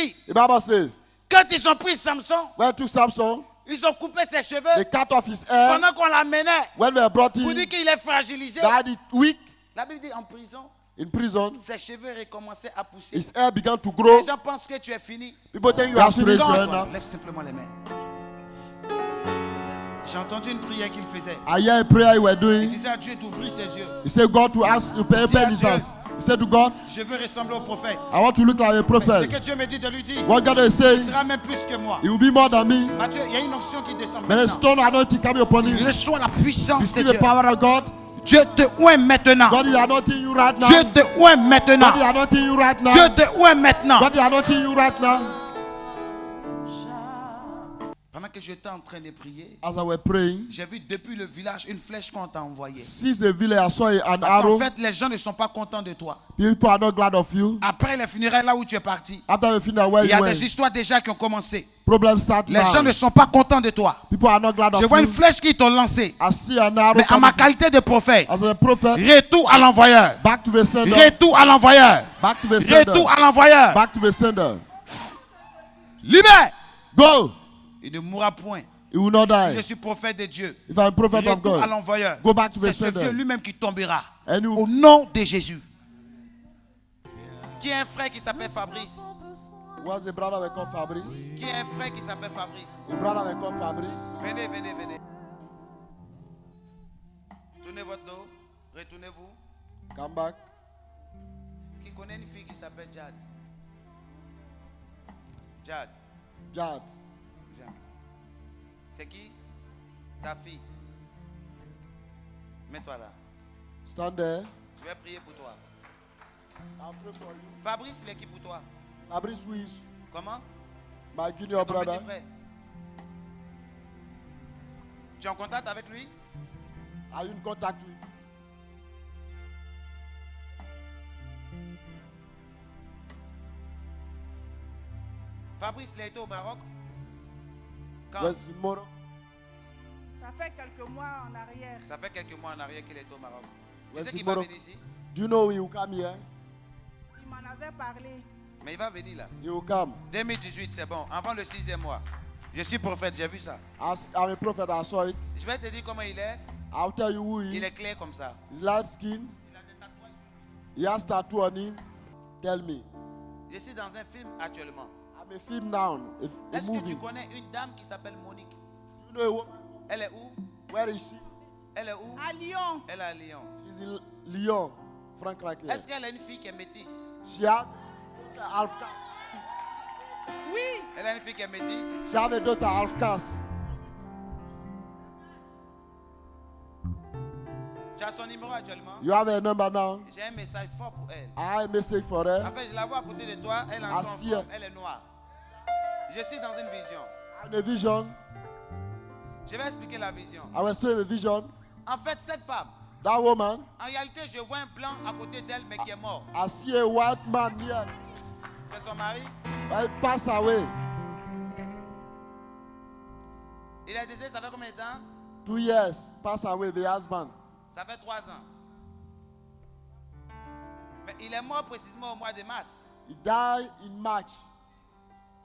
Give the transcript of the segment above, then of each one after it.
dit, The Bible says, quand ils ont pris Samson, when to Samson, ils ont coupé ses cheveux they cut off his hair. pendant qu'on l'amenait When they brought pour him, dire qu'il est fragilisé. died it weak La Bible dit en prison, in prison. ses cheveux recommençaient à pousser. His hair began to grow. Les gens pensent que tu es fini. People think you are finished Quand- right now. Lève simplement les mains. J'ai entendu une prière qu'il faisait. I hear a prayer you were Il doing. disait à Dieu d'ouvrir ses yeux. He said, God to ask to open his eyes. He said to God, Je veux ressembler au prophète. I want to look like a Ce prophet. que Dieu me dit de lui dire, What God is il saying, sera même plus que moi. he will be more than me. Mathieu, il y a une onction qui descend But a maintenant. stone anointing coming upon him. Reçois la puissance de Receive Dieu. the power of God. Dieu te oint maintenant. God is anointing you right now. Dieu te oint God is maintenant. anointing you right Dieu now. te oint maintenant. God is anointing you right now. Pendant que j'étais en train de prier, As I were praying, j'ai vu depuis le village une flèche qu'on t'a envoyée. since the village, I saw an Parce qu'en arrow. fait, les gens ne sont pas contents de toi. People are not glad of you. Après les funérailles, là où tu es parti, After the funeral, where il y you a went, des histoires déjà qui ont commencé. problems start Les gens now. ne sont pas contents de toi. People are not glad Je of vois une you. flèche qui t'ont lancé. I see an arrow Mais à coming ma qualité de prophète, as a prophet. retour à l'envoyeur. Back to the sender. Retour à l'envoyeur. Back to the sender. Retour à l'envoyeur. Back to the sender. Libère. Go. Il ne mourra point. He will not Si je die. suis prophète de Dieu, If I'm a prophet of retour à God, l'envoyeur. go back to the C'est ce sender. vieux lui-même qui tombera. And you, Au nom de Jésus. Qui est un frère qui s'appelle Fabrice? was a brother we call Fabrice. Qui est un frère qui s'appelle Fabrice? A brother we call Fabrice. Venez, venez, venez. Tournez votre dos. Retournez-vous. Come back. Qui connaît une fille qui s'appelle Jad? Jad, Jad. viens. C'est qui? Ta fille. Mets-toi là. Stand there. Je vais prier pour toi. I'll pray for you. Fabrice, il est qui pour toi? Fabrice, who is Comment? my C'est junior ton brother. petit frère. Tu es en contact avec lui? Are you in contact with? Fabrice, il a été au Maroc? Quand? Where's Moro? Ça fait quelques mois en arrière. Ça fait quelques mois en arrière qu'il est au Maroc. Tu Ouais, sais c'est qu'il va Maroc. venir ici? Do you know he will come here? Il m'en avait parlé. Mais il va venir là. He will come. 2018, c'est bon. Avant le 6e mois. Je suis prophète, j'ai vu ça. I'm a prophet, I saw it. Je vais te dire comment il est. I'll tell you who he Il est is. clair comme ça. He's light skin. Il a des tatouages. He has tattoo on him. Tell me. Je suis dans un film actuellement. I'm a film now. A Est-ce que tu movie. connais une dame qui s'appelle Monique? You know a woman? Elle est où? Where is she? Elle est où? À Lyon. Elle est à Lyon. She's in Lyon. Frank Rackler. Est-ce qu'elle a une fille qui est métisse? She has half caste. Oui. Elle a une fille qui est métisse? She have a daughter half caste. Tu as son numéro actuellement? You have a number now. J'ai un message fort pour elle. I have a message for her. En fait, je la vois à côté de toi. Elle est en Assis. forme. Elle est noire. Je suis dans une vision. I have a vision. Je vais expliquer la vision. I will explain the vision. En fait, cette femme, That woman, en réalité, je vois un blanc à côté d'elle, mais qui est mort. I see a white man here. C'est son mari. But he passed away. Il est décédé, ça fait combien de temps? 2 years. Passed away, the husband. Ça fait 3 ans. Mais il est mort précisément au mois de mars, He died in March.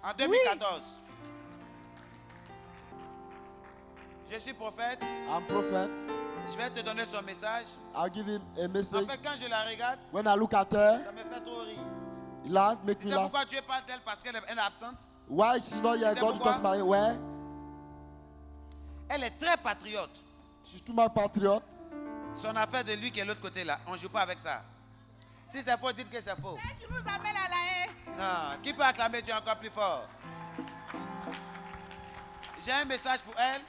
en 2014. Je suis prophète. I'm prophet. Je vais te donner son message. I'll give him a En message. fait, quand je la regarde, When I look at her, ça me fait trop rire. he laugh, make Tu me sais laugh. pourquoi Dieu parle d'elle? Parce qu'elle est absente. Why she's not here? sais God to pourquoi? talk about it. Where? Elle est très patriote. She's too much patriot. Son affaire de lui qui est de l'autre côté là, on ne joue pas avec ça. Si c'est faux, dites que c'est faux. Et tu nous appelles à la haie. Non, qui peut acclamer Dieu encore plus fort? J'ai un message pour elle.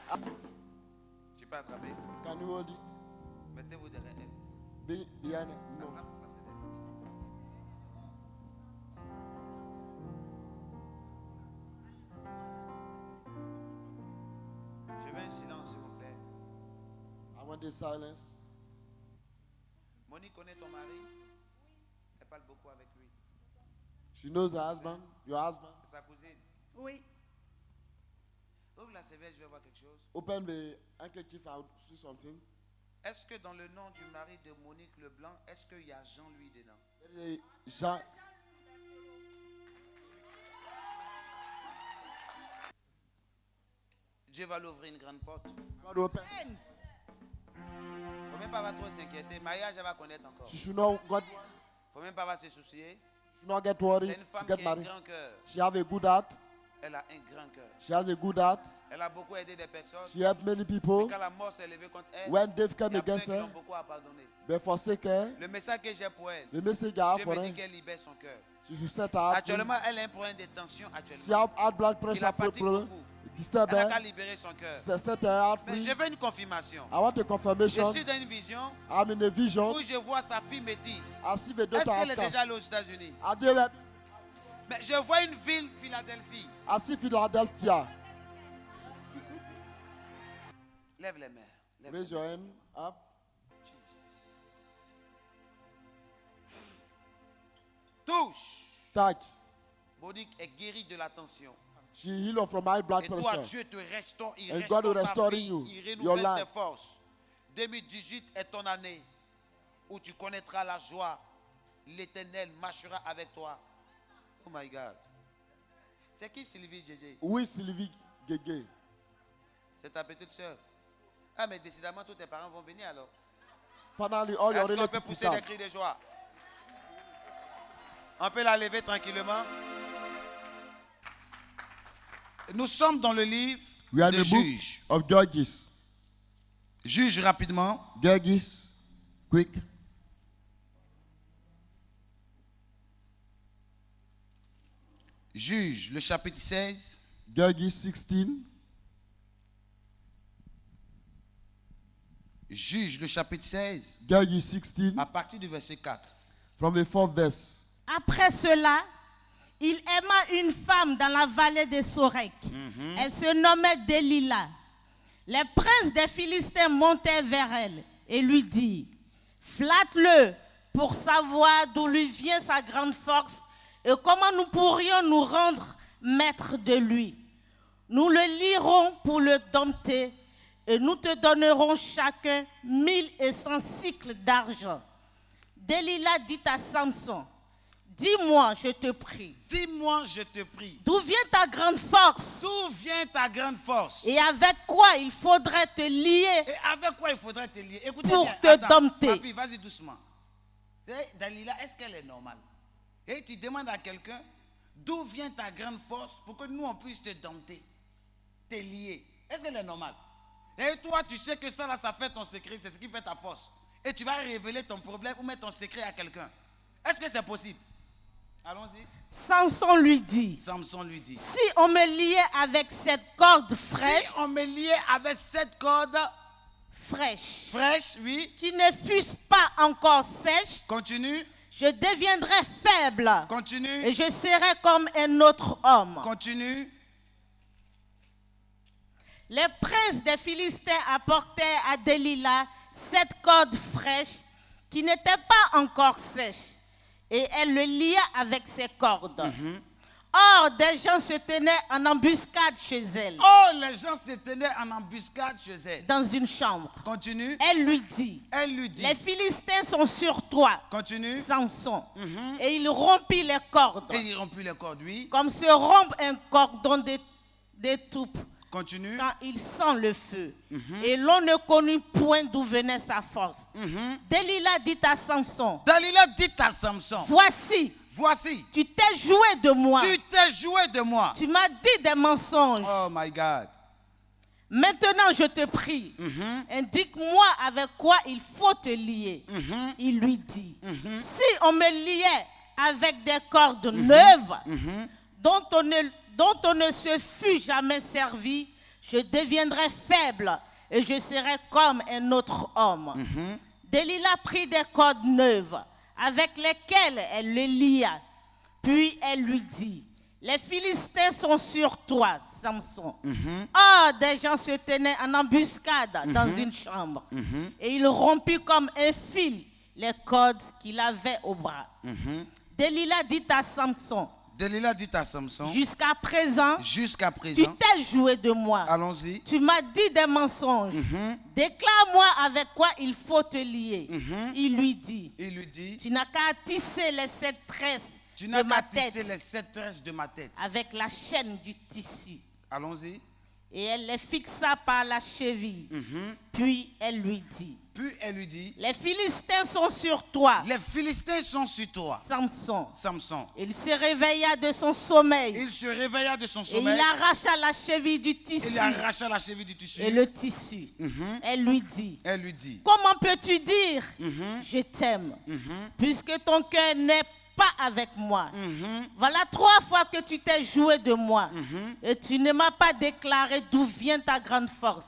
Tu peux attraper. Can you hold it? Mettez-vous derrière elle. Be behind her. No. Attrape, passez derrière. Je veux un silence, s'il vous plaît. I want the silence. Monique connaît ton mari. Elle parle beaucoup avec lui. She knows her husband. Your husband. C'est sa cousine. Oui. Ouvre la serviette, je vais voir quelque chose. Open the handkerchief. I'll see something. Est-ce que dans le nom du mari de Monique Leblanc, est-ce qu'il y a Jean-Louis dedans? There is a Jean. Dieu va l'ouvrir une grande porte. God will open. Amen. Faut même pas trop s'inquiéter. Mariage, elle va connaître encore. She should not God Faut même pas se soucier. should not get C'est worried une femme to qui get a un married. grand cœur. She have a good heart. Elle a un grand cœur. She has a good heart. Elle a beaucoup aidé des personnes. She helped many people. Quand la mort s'est levée contre elle, When Dave il came y a plein against qui l'ont her, beaucoup à pardonner. they forsake her. Le message que j'ai pour elle, The message I have Dieu for me dit her, qu'elle libère son cœur. she should set her heart free. Actuellement, elle a un problème de tension She actuellement. have high blood Qui pressure la fatigue problem. beaucoup. Disturb Elle n'a her. qu'à libérer son cœur. So set her heart Mais free. je veux une confirmation. I want a Je confirmation. suis dans une vision I'm in a vision. où je vois sa fille métisse. I see the Est-ce daughter qu'elle est of déjà allée aux États-Unis? Mais je vois une ville, Philadelphie. I see Philadelphia. Lève les mains. Lève Raise les your mains. hand up. Touche. Touch. Monique est guérie de la tension. She healed from high blood Et toi, pressure. Dieu te restaure, il And God will restaure ta restore vie, you, il your renouvelle tes life. forces. 2018 est ton année où tu connaîtras la joie. L'Éternel marchera avec toi. Oh my God. C'est qui Sylvie JJ? Who is Sylvie Gege? C'est ta petite soeur. Ah, mais décidément, tous tes parents vont venir alors. Finally, all your Est-ce qu'on peut relatives pousser des come. cris de joie? On peut la lever tranquillement. Nous sommes dans le livre We are de in the book Juge. of Judges. Juge rapidement. Judges, quick. Juge, le chapitre 16. Judges 16. Juge, le chapitre 16. Judges 16. À partir du verset 4. From the 4th verse. Après cela, il aima une femme dans la vallée de Sorek. Elle se nommait Delilah. Les princes des Philistins montèrent vers elle et lui dirent, flatte-le pour savoir d'où lui vient sa grande force et comment nous pourrions nous rendre maîtres de lui. Nous le lirons pour le dompter et nous te donnerons chacun 1100 cycles d'argent. Delilah dit à Samson, dis-moi, je te prie, Dis-moi, je te prie, d'où vient ta grande force d'où vient ta grande force? et avec quoi il faudrait te lier Et avec quoi il faudrait te lier? Écoutez pour bien. te Attends, dompter. ma fille, vas-y doucement. Dalila, est-ce qu'elle est normale? Et tu demandes à quelqu'un, d'où vient ta grande force pour que nous, on puisse te dompter, te lier. Est-ce qu'elle est normale? Et toi, tu sais que ça, là, ça fait ton secret, c'est ce qui fait ta force. Et tu vas révéler ton problème ou mettre ton secret à quelqu'un. Est-ce que c'est possible? Allons-y. Samson lui dit, Samson lui dit, si on me liait avec cette corde fraîche, si on me liait avec cette corde fraîche, oui, qui ne fût pas encore sèche, continue, je deviendrais faible et continue, je serais comme un autre homme. continue. Les princes des Philistins apportèrent à Delilah cette corde fraîche qui n'était pas encore sèche et elle le lia avec ses cordes. Or, des gens se tenaient en embuscade chez elle, Oh, les gens se tenaient en embuscade chez elle. dans une chambre. Continue. Elle lui dit, Elle lui dit. les Philistins sont sur toi, Continue. Samson. Et il rompit les cordes, Et il rompit les cordes, oui. comme se rompt un cordon d'étoupe Continue. quand il sent le feu. Et l'on ne connut point d'où venait sa force. Delilah dit à Samson, Dalila dit à Samson, voici, voici, tu t'es joué de moi. tu t'es joué de moi. Tu m'as dit des mensonges. Oh my God. Maintenant, je te prie, indique-moi avec quoi il faut te lier. Il lui dit, si on me liait avec des cordes neuves, dont on ne se fût jamais servi, je deviendrais faible et je serais comme un autre homme. Delilah prit des cordes neuves avec lesquelles elle le lia. Puis elle lui dit, les Philistins sont sur toi, Samson. Or, des gens se tenaient en embuscade dans une chambre. Et il rompit comme un fil les cordes qu'il avait au bras. Delilah dit à Samson, Dalila dit à Samson, jusqu'à présent, jusqu'à tu présent, t'es joué de moi. allons-y. Tu m'as dit des mensonges. Déclare-moi avec quoi il faut te lier. Il lui dit, Il lui dit, tu n'as qu'à tisser les 7 tresses tu de n'as ma qu'à tisser tête les 7 tresses de ma tête. avec la chaîne du tissu. Allons-y. Et elle les fixa par la cheville. Puis elle lui dit, les Philistins sont sur toi, Philistins sont sur toi, Samson. Samson. Il se réveilla de son sommeil. Il se réveilla de son Et sommeil. il arracha la cheville du tissu. Il arracha la cheville du tissu. Et le tissu. Elle lui dit, comment peux-tu dire, je t'aime, puisque ton cœur n'est pas avec moi. Voilà 3 fois que tu t'es joué de moi. Et tu ne m'as pas déclaré d'où vient ta grande force.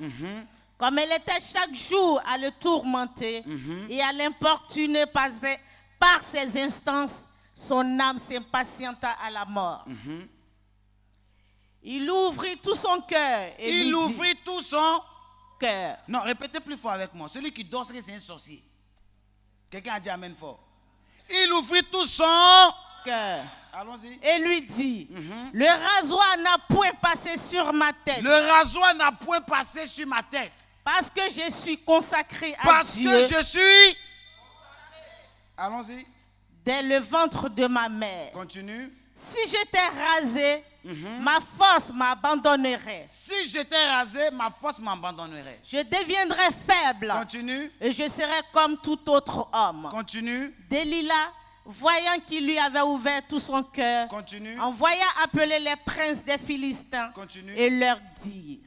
Comme elle était chaque jour à le tourmenter et à l'importuner par ses instances, son âme s'impatienta à la mort. Il ouvrit tout son cœur. Il ouvrit tout son cœur. Non, répétez plus fort avec moi. Celui qui dort, c'est un sorcier. Quelqu'un a dit amen fort. Il ouvrit tout son cœur. Allons-y. Et lui dit, le rasoir n'a point passé sur ma tête. Le rasoir n'a point passé sur ma tête. Parce que je suis consacré à Parce Dieu. que je suis. Allons-y. Dès le ventre de ma mère. Continue. Si j'étais rasé, ma force m'abandonnerait. Si j'étais rasé, ma force m'abandonnerait. Je deviendrais faible. Continue. Et je serais comme tout autre homme. Continue. Delilah, voyant qu'il lui avait ouvert tout son cœur, envoya appeler les princes des Philistins et leur dit,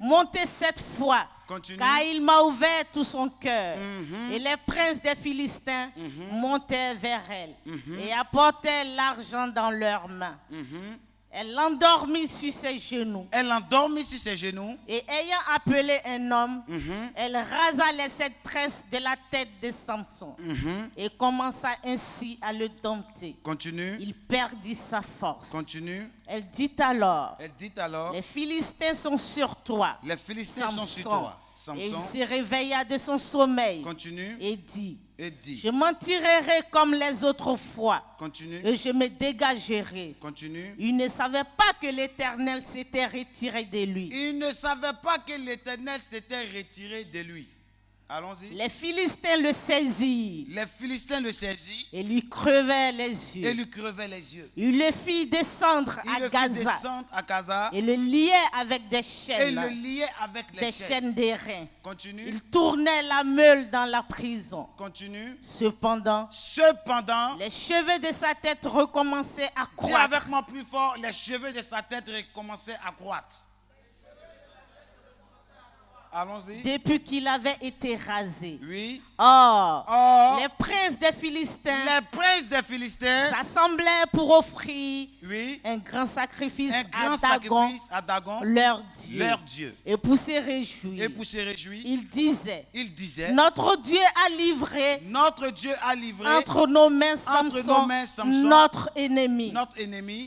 montez cette fois, car il m'a ouvert tout son cœur. Et les princes des Philistins montèrent vers elle et apportèrent l'argent dans leurs mains. Elle l'endormit sur ses genoux. Et ayant appelé un homme, elle rasa les 7 tresses de la tête de Samson. Et commença ainsi à le dompter. Il perdit sa force. Elle dit alors, les Philistins sont sur toi. Samson. Et il se réveilla de son sommeil. Et dit, je m'en tirerai comme les autres fois. Et je me dégagerai. Il ne savait pas que l'Éternel s'était retiré de lui. Il ne savait pas que l'Éternel s'était retiré de lui. Allons-y. Les Philistins le saisirent. Et lui crevaient les yeux. Il le fit descendre à Gaza. Et le liait avec des chaînes. Des chaînes d'airain. Il tournait la meule dans la prison. Cependant, les cheveux de sa tête recommençaient à croître. Dis avec moi plus fort, les cheveux de sa tête recommençaient à croître. Allons-y. Depuis qu'il avait été rasé. Or, les princes des Philistins s'assemblaient pour offrir un grand sacrifice à Dagon, leur Dieu. Et pour se réjouir, il disait, notre Dieu a livré entre nos mains Samson, notre ennemi.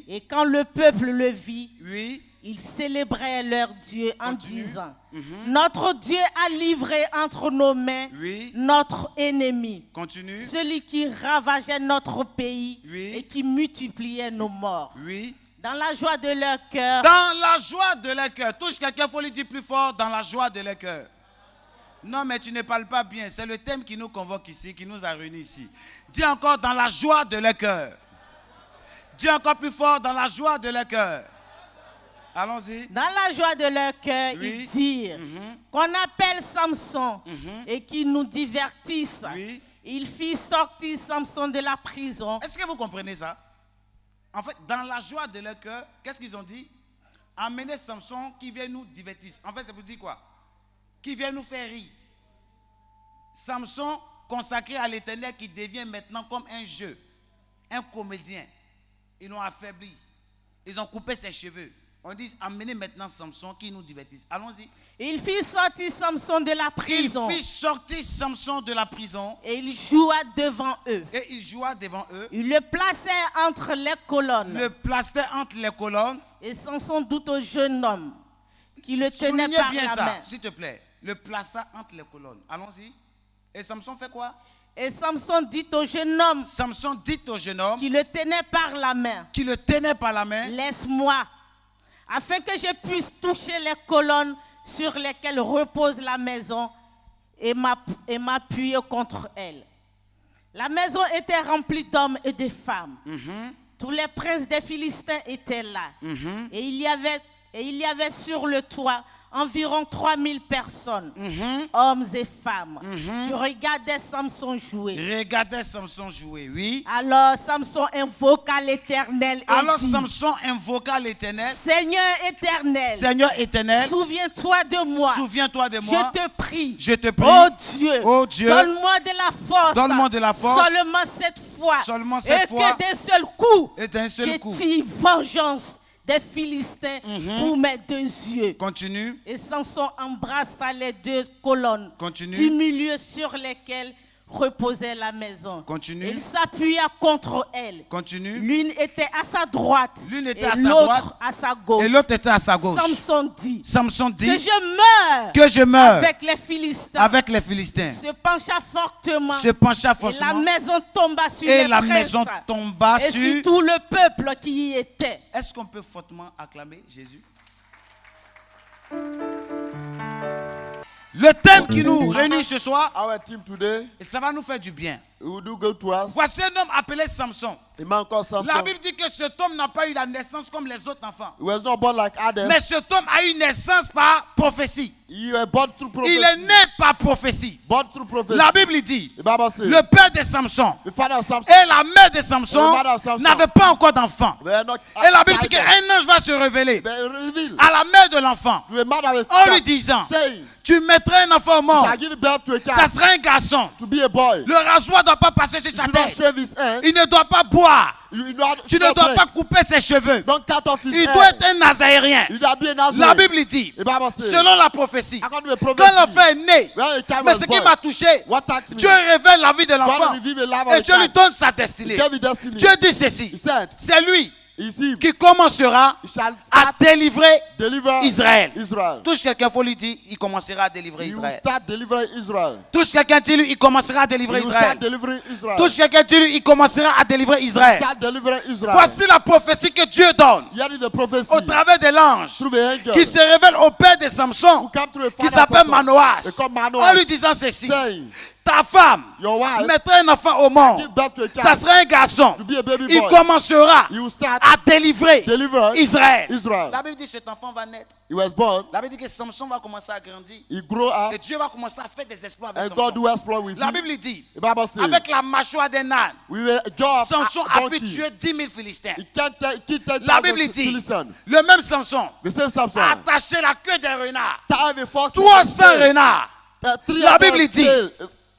Et quand le peuple le vit, ils célébraient leur Dieu en disant, notre Dieu a livré entre nos mains notre ennemi, celui qui ravageait notre pays et qui multipliait nos morts. Dans la joie de leur cœur. Dans la joie de leur cœur. Touche quelqu'un, il faut lui dire plus fort, dans la joie de leur cœur. Non, mais tu ne parles pas bien. C'est le thème qui nous convoque ici, qui nous a réunis ici. Dis encore, dans la joie de leur cœur. Dis encore plus fort, dans la joie de leur cœur. Allons-y. Dans la joie de leur cœur, ils dirent qu'on appelle Samson et qu'il nous divertisse. Il fit sortir Samson de la prison. Est-ce que vous comprenez ça? En fait, dans la joie de leur cœur, qu'est-ce qu'ils ont dit? Amenez Samson qui vient nous divertir. En fait, ça veut dire quoi? Qui vient nous faire rire. Samson consacré à l'Éternel qui devient maintenant comme un jeu, un comédien. Ils l'ont affaibli. Ils ont coupé ses cheveux. On dit, amenez maintenant Samson qui nous divertisse. Allons-y. Il fit sortir Samson de la prison. Et il joua devant eux. Il le plaçait entre les colonnes. Et Samson dit au jeune homme qui le tenait par la main. S'il te plaît. Le plaça entre les colonnes. Allons-y. Et Samson fait quoi? Et Samson dit au jeune homme. Qui le tenait par la main. Laisse-moi. Afin que je puisse toucher les colonnes sur lesquelles repose la maison et m'appuyer contre elle. La maison était remplie d'hommes et de femmes. Tous les princes des Philistins étaient là. Et Et il y avait sur le toit environ 3000 personnes, hommes et femmes, qui regardaient Samson jouer. Regardez Samson jouer, oui. Alors Samson invoqua l'Éternel et Alors dit, Samson invoqua l'Éternel. Seigneur éternel, Seigneur éternel, souviens-toi de moi. souviens-toi de moi. Je te prie. Je te prie. Oh Dieu, donne-moi de la force. Donne-moi de la force. Seulement cette fois. Seulement cette fois. Et que d'un seul coup, Et d'un seul coup. je tire vengeance des Philistins pour mes 2 yeux. Continue. Et Samson embrassa les 2 colonnes Continue. du milieu sur lesquelles reposait la maison. Continue. Il s'appuya contre elle. Continue. L'une était à sa droite L'une était et à sa l'autre droite à sa gauche. Et l'autre était à sa gauche. Samson dit Samson dit que je meurs que je meurs avec les Philistins. avec les Philistins. Se pencha fortement. Se pencha Et la forcément. maison tomba sur Et les la princes maison tomba et sur. sur tout le peuple qui y était. Est-ce qu'on peut fortement acclamer Jésus? Le thème qui nous réunit ce soir, Our team today, et ça va nous faire du bien. it will do good to us. Voici un homme appelé Samson. A man called Samson. La Bible dit que cet homme n'a pas eu la naissance comme les autres enfants. He was not born like Adam. Mais cet homme a eu une naissance par prophétie. He was born through prophecy. Il est né par prophétie. Born through prophecy. La Bible dit, The Bible says, le père de Samson the father of Samson, et la mère de Samson The mother of Samson n'avaient pas encore d'enfant. they are not Et la Bible dit childless. qu'un ange va se révéler They reveal à la mère de l'enfant to a mother with en lui child, disant, saying, tu mettras un enfant au monde, shall give birth to a ça child, sera un garçon. to be a boy. Le rasoir ne doit pas passer sur sa Do not tête. shave his head. Il ne doit pas boire. Tu Tu ne dois pas couper ses cheveux. Don't cut off his Il hair. doit être un nazarien. Il doit be a Nazarene. La Bible dit, The Bible says, selon la prophétie, according to the quand prophecy, l'enfant est né, when a child mais was ce qui born, m'a touché, what touched me? Dieu révèle la vie de God l'enfant revealed the life of et a Dieu lui child. donne sa He destinée. gave his destiny. Dieu dit ceci, He said, c'est lui is he qui commencera shall à start délivrer deliver Israël. Israel. Touche quelqu'un, faut lui dire, il commencera à délivrer He will Israël. start delivering Israel. Touche quelqu'un, dis-lui, il commencera à délivrer He will Israël. start delivering Israel. Touche quelqu'un, dis-lui, il commencera à délivrer Israël. Start delivering Israel. Voici la prophétie que Dieu donne Here is the prophecy au travers de l'ange through the angel qui se révèle au père de Samson, who come to a qui father s'appelle Samson. Manoach, They call en Manoach, lui disant ceci, saying, ta femme your wife mettra un enfant au monde, give birth to a child ça sera un garçon, to be a baby il boy. commencera He will start à délivrer deliver Israël. Israel. La Bible dit que cet enfant va naître. He was born. La Bible dit que Samson va commencer à grandir He grew up. et Dieu va commencer à faire des exploits avec And God Samson. do exploit with La him. Bible dit, The Bible says, avec la mâchoire d'un âne, we were God Samson a pu donkey. tuer 10 000 Philistins. He can't kill 10,000 La Bible dit, Philistines. le même Samson The same Samson. a attaché la queue des renards. Time a fox. 300 renards. La Bible dit,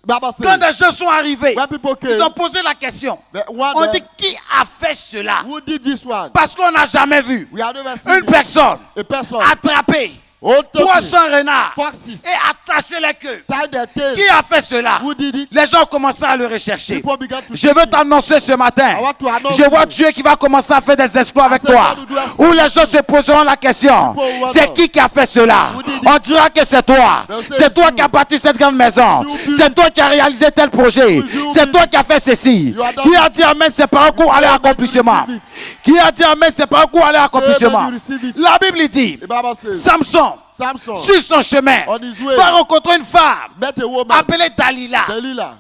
Bible says, quand des gens sont arrivés, when people came, ils ont posé la question. the one On that- dit, qui a fait cela? who did this one? Parce qu'on n'a jamais vu We have never seen une personne a person attraper hold 300 renards foxes, et attacher les queues. tie their tail. Qui a fait cela? Who did it? Les gens ont commencé à le rechercher. People began to Je veux seek t'annoncer ce matin. I want to announce Je vois you. Dieu qui va commencer à faire des exploits avec said toi. God will do exploits. Où les gens se poseront la question. People will C'est wonder. qui a fait cela? Who did it? On dira que c'est toi. They'll say C'est it's toi you. qui as bâti cette grande maison. You C'est toi qui as réalisé tel projet. You C'est did. toi qui as fait ceci. You are done. Qui a dit amen, c'est par un coup aller à l'accomplissement. receive Qui a dit amen, c'est par un coup aller à Say that l'accomplissement. you receive it. La Bible dit, The Bible says, Samson, Samson sur son chemin, on his way va rencontrer une femme met a woman, appelée Dalila. Delilah.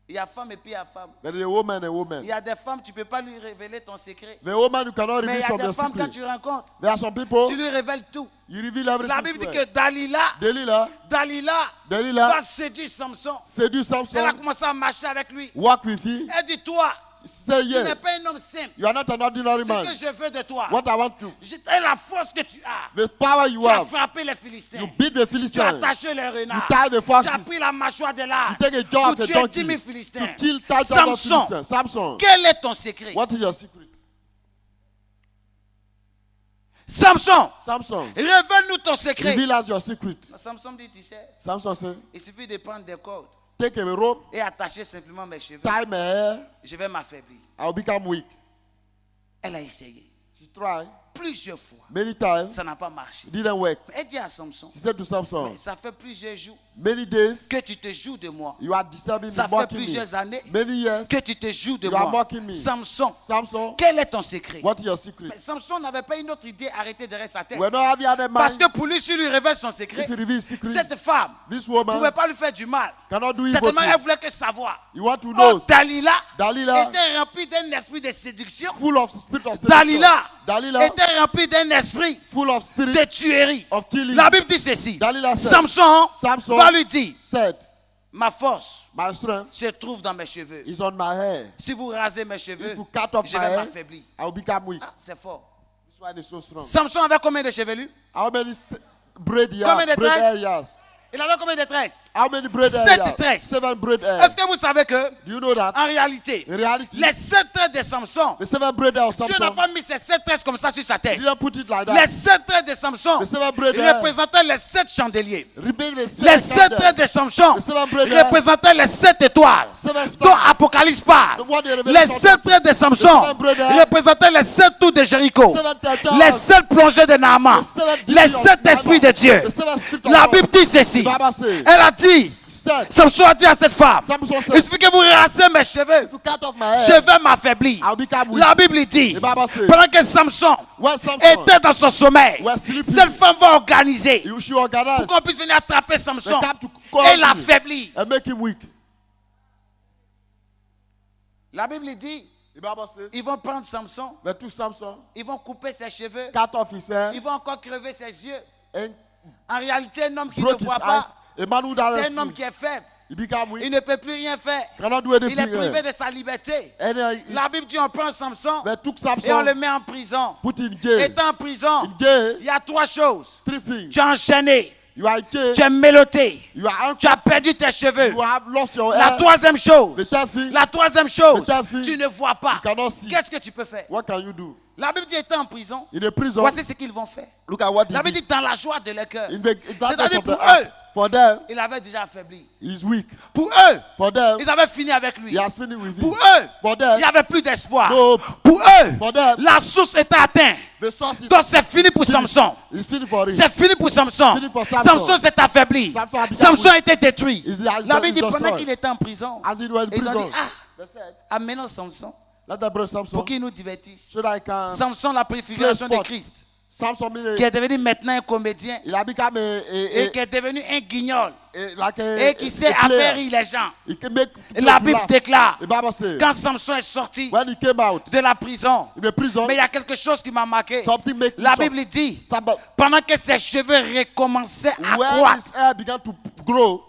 Il y a femme et puis il y a femme. There is a woman, a Il woman. y a des femmes, tu ne peux pas lui révéler ton secret. The woman you cannot Mais il reveal y a from des your femmes, quand secret. tu rencontres, There are some people, tu lui révèles tout. you reveal everything La Bible dit to que her. Dalila Delilah va séduire Samson. seduce Elle a Samson, commencé à marcher avec lui. walk with him, Elle dit, toi, say tu yes. n'es pas un homme simple. You are not an ordinary Ce man. que je veux de toi, What I want to, j'ai la force que tu as. the power you Tu as have, frappé les Philistins. you beat the Tu as Philistines. attaché les renards. You tie the Tu as foxes. pris la mâchoire de l'âne You take a jaw of pour a tuer 10 donkey 000 to Philistins. kill 10,000 Samson, Philistines. Samson, quel est ton secret? what is your secret? Samson, Samson, révèle-nous ton secret. reveal us your secret. Samson dit, tu sais, Samson said, il suffit de prendre des cordes take a rope, et attacher simplement mes cheveux. tie my hair, Je vais m'affaiblir. I'll become weak. Elle a essayé She tried plusieurs fois. many times, Ça n'a pas marché. it didn't work. Mais elle dit à Samson, She said to Samson, ça fait plusieurs jours many days que tu te joues de moi. you are disturbing me, Ça fait mocking me. plusieurs années Many years, que tu te joues de You are moi. mocking me. Samson, Samson, quel est ton secret? what is your secret? Mais Samson n'avait pas une autre idée arrêtée derrière sa tête. We're not having other Parce man. que pour lui, si lui révèle son secret, If you reveal secret, cette femme this ne woman pouvait pas lui faire du mal. cannot do evil Certainement, to elle you. voulait que savoir. You want to Oh, know. Dalila Dalila, était remplie d'un esprit de séduction. full of spirit of seduction. Dalila Dalila était était rempli d'un esprit full of spirit de tuerie. of killing. La Bible dit ceci. Dalila said, Samson Samson va lui dire, said, ma force my strength se trouve dans mes cheveux. is on my hair. Si vous rasez mes cheveux, If you cut off je my vais hair, m'affaiblir. I will become weak. Ah, c'est fort. This one is so strong. Samson avait combien de chevelus? How many braid Combien de hairs? Braid tresses? hair years? Il avait combien de tresses? How many braid hair 7 years? tresses. 7 braid hairs. Est-ce que vous savez que, Do you know that? en réalité, In reality, les 7 tresses de Samson, the 7 braid hair of Dieu n'a Samson, pas mis ces 7 tresses comme ça sur sa he tête. didn't put it like Les that. 7 tresses de Samson The 7 braid hair représentaient les 7 chandeliers. remain the Les 7 7 tresses de Samson The 7 braid hair représentaient les 7 étoiles Seven dont stars. Apocalypse parle. The one the Les Revelation 7 tresses de Samson seven braid hair représentaient les 7 tours de Jéricho. Seven tatars. Les 7 plongées de Naaman. The seven Les deeds of 7 Naaman. esprits de Dieu. The seven spirits of La God. Bible dit ceci. The Bible says, Elle a dit, said, Samson a dit à cette femme, Samson said, il suffit que vous rassez mes cheveux, if you cut off my hair, je vais m'affaiblir. I'll become weak. La Bible dit, The Bible says, pendant que Samson when Samson était dans son sommeil, was sleeping, cette femme va organiser you should organize pour qu'on puisse venir attraper the Samson cap to call et him l'affaiblir. and make him weak. La Bible dit, The Bible says, ils vont prendre Samson, they took Samson, ils vont couper ses cheveux, cut off his hair, ils vont encore crever ses yeux. and En réalité, un homme qui ne broke his voit eyes. pas, A man who c'est doesn't un homme see, qui est faible. he became Il weak, ne peut plus rien faire. cannot do Il est anything. privé de sa liberté. And La Bible dit, on prend Samson they took et on Samson, le met en prison. put in jail. Étant en prison, In jail, il y a 3 choses. 3 things. Tu es enchaîné, You are in jail, tu es mélotté, you are tu as perdu tes cheveux. you have lost your La hair. troisième chose, The third thing, la troisième chose, The third thing, tu ne vois pas. you cannot see. Qu'est-ce que tu peux faire? What can you do? La Bible dit, étant en prison, In a prison, voici ce qu'ils vont faire. look at what La he Bible did. dit, dans la joie de leur cœur, In the C'est-à-dire darkness of pour the heart, eux. for them, il avait déjà affaibli. he's weak. Pour eux, For them, ils avaient fini avec lui. he has finished with Pour it. eux, For il them, n'y avait plus d'espoir. no hope. Pour eux, For them, la source était atteinte. the source is Donc c'est fini pour Samson. It's finished for him. C'est fini pour Samson. Fini pour Samson. Samson s'est affaibli. Samson a become Samson a weak. été détruit. Is- is- La Bible dit is pendant destroyed. qu'il était en prison, As he was in ils ont prison, dit, ah, they said, amenons Samson let the brother Samson, pour qu'il nous divertisse. so that I can, Samson, la préfiguration de sport. Christ, Samson mean qui est devenu maintenant un comédien il a become et qui est devenu un guignol like et qui sait affaire les gens. He can make Et la Bible laugh. déclare, The Bible says, quand Samson est sorti when he came out de la prison, in the prison, mais il y a quelque chose qui m'a marqué. something make La him Bible dit, somebody, pendant que ses cheveux recommençaient à when croître. his hair began to grow,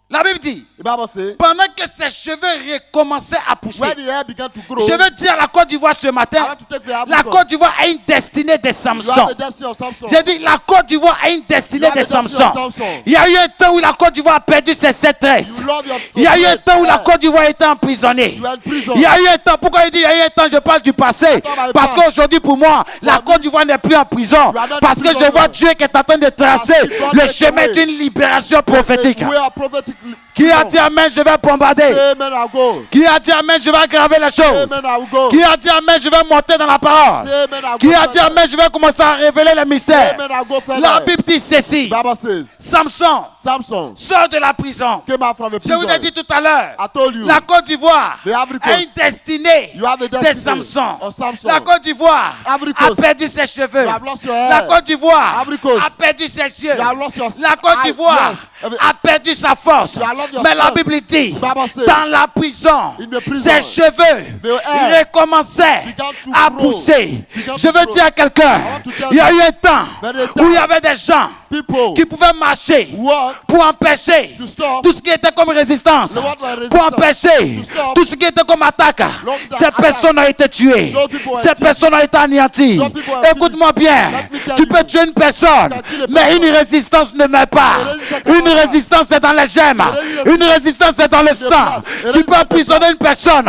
La Bible dit, the Bible says, pendant que ses cheveux recommençaient à pousser. when the hair began to grow, Je veux dire à la Côte d'Ivoire ce I matin, want to take the la Côte d'Ivoire a une destinée de You Samson. have the destiny of Samson. J'ai dit, la Côte d'Ivoire a une destinée You have de the destiny Samson. of Samson. Il y a eu un temps où la Côte d'Ivoire a perdu ses 7 tresses. You love your Il y a eu un temps où la hair. Côte d'Ivoire était emprisonnée. You are in prison. Il y a eu un temps, pourquoi il dit il y a eu un temps, je parle du passé. my Parce past. qu'aujourd'hui pour moi, la Côte d'Ivoire n'est plus en prison. You are not Parce in que je prison. vois Dieu qui est en train de tracer Parce que God le make a chemin way. d'une libération prophétique. We are prophetic. Qui a dit Amen, je vais bombarder. Amen, I'll go. Qui a dit Amen, je vais aggraver les choses. Amen, I'll go. Qui a dit Amen, je vais monter dans la parole. Amen, I'll Qui go. a dit Amen, je vais commencer à révéler les mystères. Amen, I'll go further. La Bible dit ceci. Bible says, Samson Samson sort de la prison. came out from the Je prison. vous ai dit tout à l'heure, I told you, la Côte d'Ivoire The Ivory a une Coast. destinée You have a de destiny Samson. of Samson. La Côte d'Ivoire Ivory a Coast. perdu ses cheveux. You have lost your hair. La Côte d'Ivoire Ivory Coast. a perdu ses yeux. You have lost your La Côte eyes. d'Ivoire Yes. a perdu sa force. You have lost your Mais la strength. Bible dit, The Bible says, dans la prison, in the prison, ses cheveux the hair recommençaient began to à grow. pousser. Began Je to veux grow. dire à quelqu'un, I want to tell il y a you, eu un temps there is a où il y time avait des gens people qui pouvaient marcher walk pour empêcher to stop tout ce qui était comme résistance, The what was pour resistance. empêcher To stop tout ce qui était comme attaque. Lord, Ces attack. personnes ont été tuées. Those people were Ces killed. personnes ont été anéanties. Those people were Écoute-moi bien, Let me tell tu you. peux tuer une personne, can kill a mais person. une résistance ne meurt pas. résistance Une ne meurt pas. résistance est dans les gemmes. résistance- Une résistance est dans le sang. blood. Tu peux résistance- emprisonner une personne,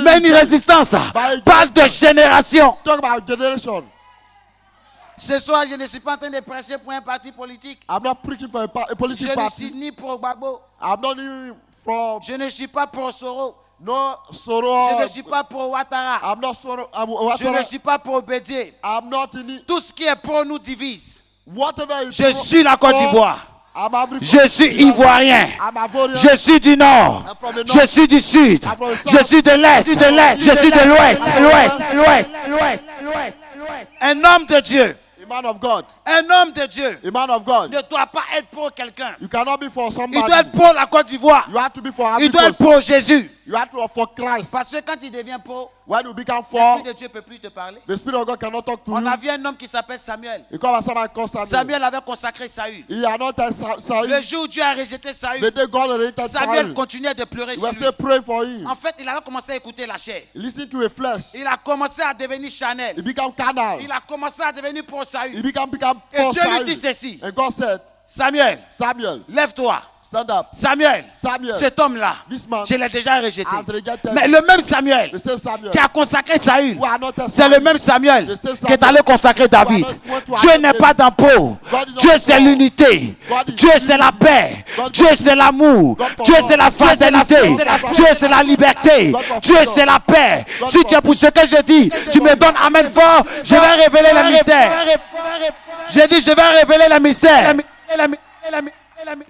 mais une résistance parle de génération. talk about generation. Ce soir, je ne suis pas en train de prêcher pour un parti politique. I'm not preaching for a Je political ne suis party. ni pro Gbagbo. I'm not even from Je ne suis pas pro Soro. no Soro. Je ne suis pas pro Ouattara. I'm not Soro. Je ne suis pas pro Bédié. I'm not in it. Tout ce qui est pro nous divise. Whatever you Je do, suis la Côte d'Ivoire. I'm African. Je suis ivoirien. I'm Ivorian. Je suis du nord. I'm from the Je north. suis du sud. I'm from the south. Je suis de l'est. Je suis de l'ouest. L'ouest. Un homme de Dieu A man of God. Un homme de Dieu A man of God. ne doit pas être pour quelqu'un. You cannot be for Il doit somebody. être pour la Côte d'Ivoire. You have to be for Il doit être Africa. pour Jésus. You have to be for Christ. Parce que quand il devient pour, When you become l'Esprit for, de Dieu ne peut plus te parler. the Spirit of God cannot talk to On you. a vu un homme qui s'appelle Samuel. You come as somebody called Samuel. Samuel avait consacré Saül. He anointed Saul. Le jour où Dieu a rejeté The Saül, day God rejected Samuel Saul, continuait de pleurer he sur was lui. still praying for him. En fait, il avait commencé à écouter la chair. He listened to a flesh. Il a commencé à devenir He Chanel. became carnal. Il a commencé à devenir pour He Saül. became Et for Dieu lui Saul. dit ceci. And God said, Samuel, Samuel, lève-toi. stand up. Samuel, Samuel, cet homme-là, this man je l'ai déjà rejeté. has rejected Mais le même Samuel the same Samuel qui a consacré Saül, who anointed c'est Saul. le même Samuel The same qui est allé consacrer David. Dieu n'est pas dans peau. Dieu c'est l'unité. Dieu c'est la paix. Dieu c'est l'amour. Dieu c'est la fraternité. Dieu c'est la liberté. Dieu c'est la paix. Si tu es pour ce que je dis, tu me donnes amen fort. Je vais révéler le mystère. J'ai dit je vais révéler le mystère.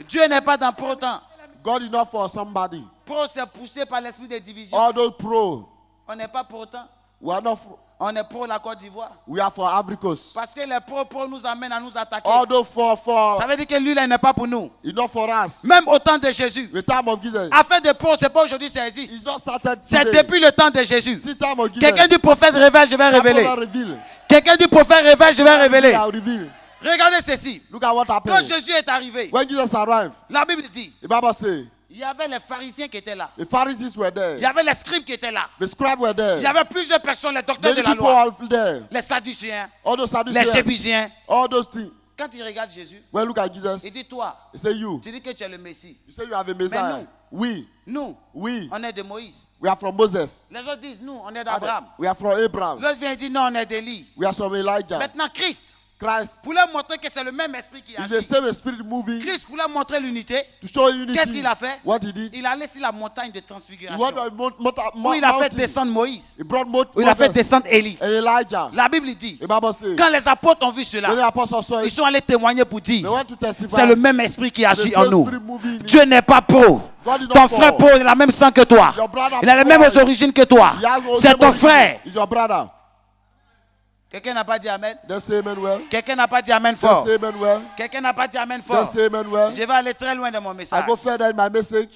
Dieu n'est pas dans pro temps. God is not for somebody. Pro c'est poussé par l'esprit de division. All those pro, On n'est pas pour temps. we are not for, On est pour la Côte d'Ivoire. we are for Africans. Parce que les pro nous amènent à nous attaquer. All those for, Ça veut dire que lui, là, il n'est pas pour nous. it's not for us. Même au temps de Jésus. The time of Jesus. Affaire de pro, c'est pas aujourd'hui, ça existe. It's not started C'est today. depuis le temps de Jésus. It's the time of Jesus. Quelqu'un dit prophète révèle, je vais révéler. Reveal. Quelqu'un dit prophète révèle, je vais révéler. I'll reveal. Regardez ceci. Look at what Quand happened. Jésus est arrivé, When Jesus arrived, la Bible dit, the Bible says, il y avait les pharisiens qui étaient là. the Pharisees were there. Il y avait les scribes qui étaient là. The scribes were there. Il y avait plusieurs personnes, les docteurs de Many la people loi. are there. Les sadducéens, All those les Sadducees. jébusiens. All those things. Quand il regarde Jésus, When look at Jesus, il dit toi, he say you. tu dis que tu es le Messie. You say you have a Messiah. nous. We. Nous, We. on est de Moïse. We are from Moses. Les autres disent nous, on est d'Abraham. We are from Abraham. L'autre vient dire non, on est d'Élie. We are from Elijah. Maintenant, Christ, Christ pour leur montrer que c'est le même esprit qui is the agit. same spirit moving Christ, pour leur montrer l'unité, to show unity. qu'est-ce qu'il a fait? What he did? Il a laissé la montagne de He transfiguration. went to Où il a fait mountain. descendre Moïse. He brought Où il a fait Moses descendre Élie. and Elijah. La Bible dit, The Bible says, quand les apôtres ont vu when the cela, apostles saw ils it, sont allés témoigner pour they dire, went to testify. c'est le même esprit qui The agit same en nous. spirit moving in Dieu n'est pas pauvre. God is not Ton poor. frère pauvre, il a la même sang que toi. Your brother Il a les mêmes poor. origines que toi. He has no C'est same ton origin. frère. He's your brother. Quelqu'un n'a pas dit Amen. Let's say amen well. Quelqu'un n'a pas dit Amen Let's fort. say amen well. Quelqu'un n'a pas dit Amen Let's fort. say amen well. Je vais aller très loin de mon I message. go further in my message.